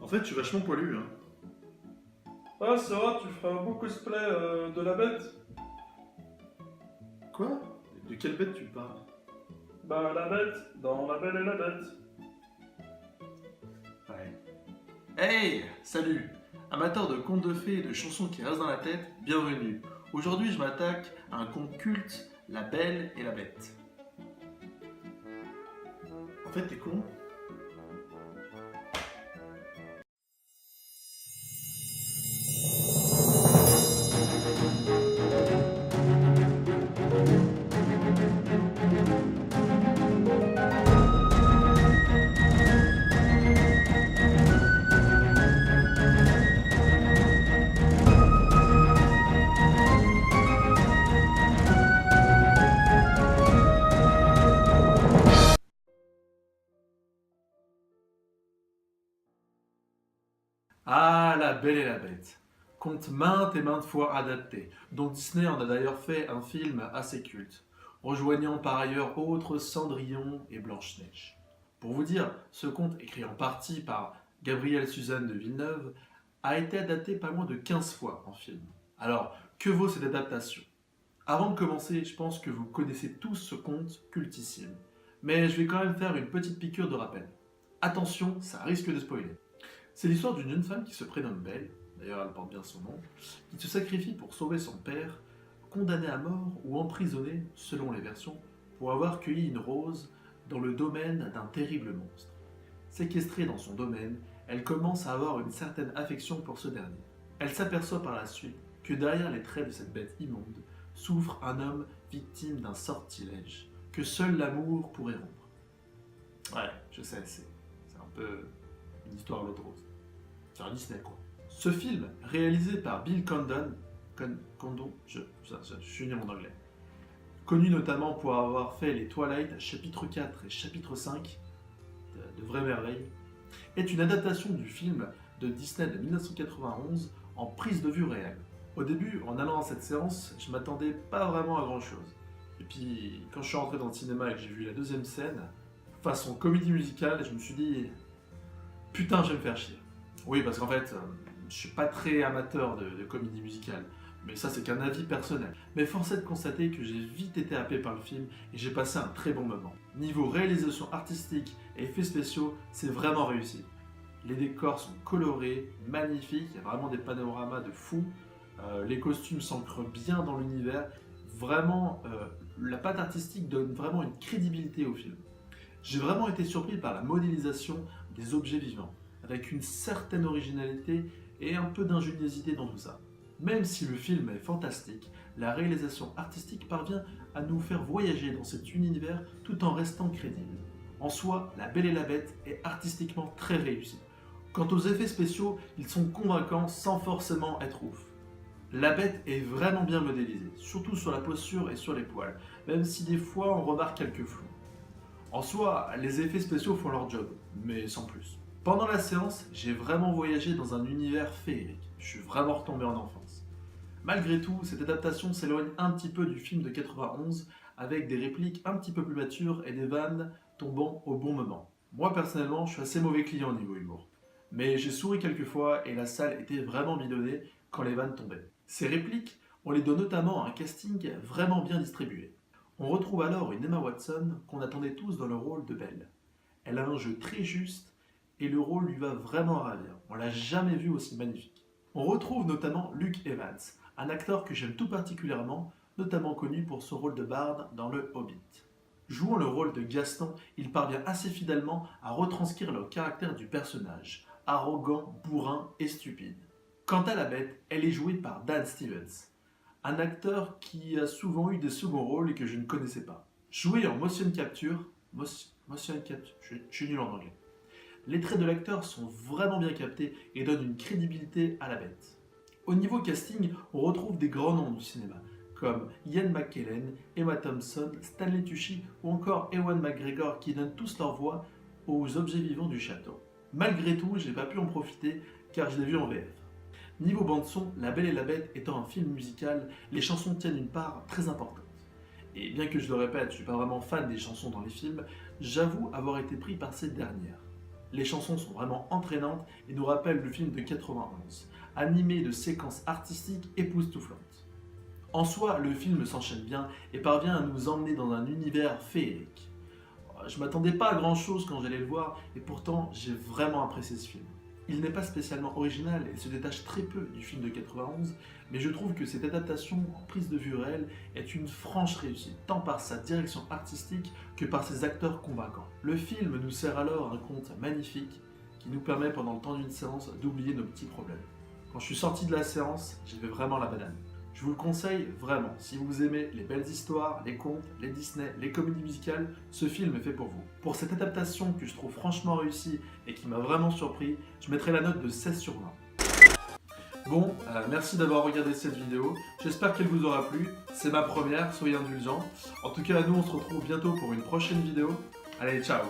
En fait, je suis vachement poilu, hein. Ah, Sarah, tu ferais un beau cosplay de la bête? Quoi? De quelle bête tu parles? Bah, la bête, dans La Belle et la Bête. Ouais. Hey! Salut! Amateur de contes de fées et de chansons qui restent dans la tête, bienvenue. Aujourd'hui, je m'attaque à un conte culte, La Belle et la Bête. En fait, t'es con? Ah, La Belle et la Bête. Conte maintes et maintes fois adapté, dont Disney en a d'ailleurs fait un film assez culte, rejoignant par ailleurs autres Cendrillon et Blanche-Neige. Pour vous dire, ce conte, écrit en partie par Gabrielle Suzanne de Villeneuve, a été adapté pas moins de 15 fois en film. Alors, que vaut cette adaptation? Avant de commencer, je pense que vous connaissez tous ce conte cultissime, mais je vais quand même faire une petite piqûre de rappel. Attention, ça risque de spoiler. C'est l'histoire d'une jeune femme qui se prénomme Belle, d'ailleurs elle porte bien son nom, qui se sacrifie pour sauver son père, condamné à mort ou emprisonné, selon les versions, pour avoir cueilli une rose dans le domaine d'un terrible monstre. Séquestrée dans son domaine, elle commence à avoir une certaine affection pour ce dernier. Elle s'aperçoit par la suite que derrière les traits de cette bête immonde souffre un homme victime d'un sortilège que seul l'amour pourrait rompre. Ouais, je sais, c'est un peu une histoire à l'eau de rose. C'est un Disney, quoi. Ce film, réalisé par Bill Condon, je suis nul en anglais, connu notamment pour avoir fait les Twilight chapitre 4 et chapitre 5, de vraies merveilles, est une adaptation du film de Disney de 1991 en prise de vue réelle. Au début, en allant à cette séance, je m'attendais pas vraiment à grand chose. Et puis, quand je suis rentré dans le cinéma et que j'ai vu la deuxième scène, façon comédie musicale, je me suis dit, putain, je vais me faire chier. Oui, parce qu'en fait, je suis pas très amateur de comédie musicale, mais ça c'est qu'un avis personnel. Mais force est de constater que j'ai vite été happé par le film et j'ai passé un très bon moment. Niveau réalisation artistique et effets spéciaux, c'est vraiment réussi. Les décors sont colorés, magnifiques, il y a vraiment des panoramas de fou. Les costumes s'ancrent bien dans l'univers. Vraiment, la patte artistique donne vraiment une crédibilité au film. J'ai vraiment été surpris par la modélisation des objets vivants, avec une certaine originalité et un peu d'ingéniosité dans tout ça. Même si le film est fantastique, la réalisation artistique parvient à nous faire voyager dans cet univers tout en restant crédible. En soi, La Belle et la Bête est artistiquement très réussie. Quant aux effets spéciaux, ils sont convaincants sans forcément être ouf. La bête est vraiment bien modélisée, surtout sur la posture et sur les poils, même si des fois on remarque quelques flous. En soi, les effets spéciaux font leur job, mais sans plus. Pendant la séance, j'ai vraiment voyagé dans un univers féerique. Je suis vraiment retombé en enfance. Malgré tout, cette adaptation s'éloigne un petit peu du film de 91, avec des répliques un petit peu plus matures et des vannes tombant au bon moment. Moi personnellement, je suis assez mauvais client au niveau humour. Mais j'ai souri quelques fois et la salle était vraiment bidonnée quand les vannes tombaient. Ces répliques, on les doit notamment à un casting vraiment bien distribué. On retrouve alors une Emma Watson qu'on attendait tous dans le rôle de Belle. Elle a un jeu très juste et le rôle lui va vraiment à ravir. On l'a jamais vu aussi magnifique. On retrouve notamment Luke Evans, un acteur que j'aime tout particulièrement, notamment connu pour son rôle de Bard dans Le Hobbit. Jouant le rôle de Gaston, il parvient assez fidèlement à retranscrire le caractère du personnage, arrogant, bourrin et stupide. Quant à la bête, elle est jouée par Dan Stevens, un acteur qui a souvent eu des seconds rôles et que je ne connaissais pas. Joué en motion capture, je suis nul en anglais. Les traits de l'acteur sont vraiment bien captés et donnent une crédibilité à la bête. Au niveau casting, on retrouve des grands noms du cinéma, comme Ian McKellen, Emma Thompson, Stanley Tucci ou encore Ewan McGregor qui donnent tous leur voix aux objets vivants du château. Malgré tout, je n'ai pas pu en profiter car je l'ai vu en VF. Niveau bande-son, La Belle et la Bête étant un film musical, les chansons tiennent une part très importante. Et bien que je le répète, je ne suis pas vraiment fan des chansons dans les films, j'avoue avoir été pris par cette dernière. Les chansons sont vraiment entraînantes et nous rappellent le film de 91, animé de séquences artistiques époustouflantes. En soi, le film s'enchaîne bien et parvient à nous emmener dans un univers féerique. Je m'attendais pas à grand chose quand j'allais le voir et pourtant j'ai vraiment apprécié ce film. Il n'est pas spécialement original et se détache très peu du film de 91, mais je trouve que cette adaptation en prise de vue réelle est une franche réussite, tant par sa direction artistique que par ses acteurs convaincants. Le film nous sert alors un conte magnifique qui nous permet pendant le temps d'une séance d'oublier nos petits problèmes. Quand je suis sorti de la séance, j'avais vraiment la banane. Je vous le conseille vraiment, si vous aimez les belles histoires, les contes, les Disney, les comédies musicales, ce film est fait pour vous. Pour cette adaptation que je trouve franchement réussie et qui m'a vraiment surpris, je mettrai la note de 16 sur 20. Bon, merci d'avoir regardé cette vidéo, j'espère qu'elle vous aura plu, c'est ma première, soyez indulgents. En tout cas, nous on se retrouve bientôt pour une prochaine vidéo. Allez, ciao!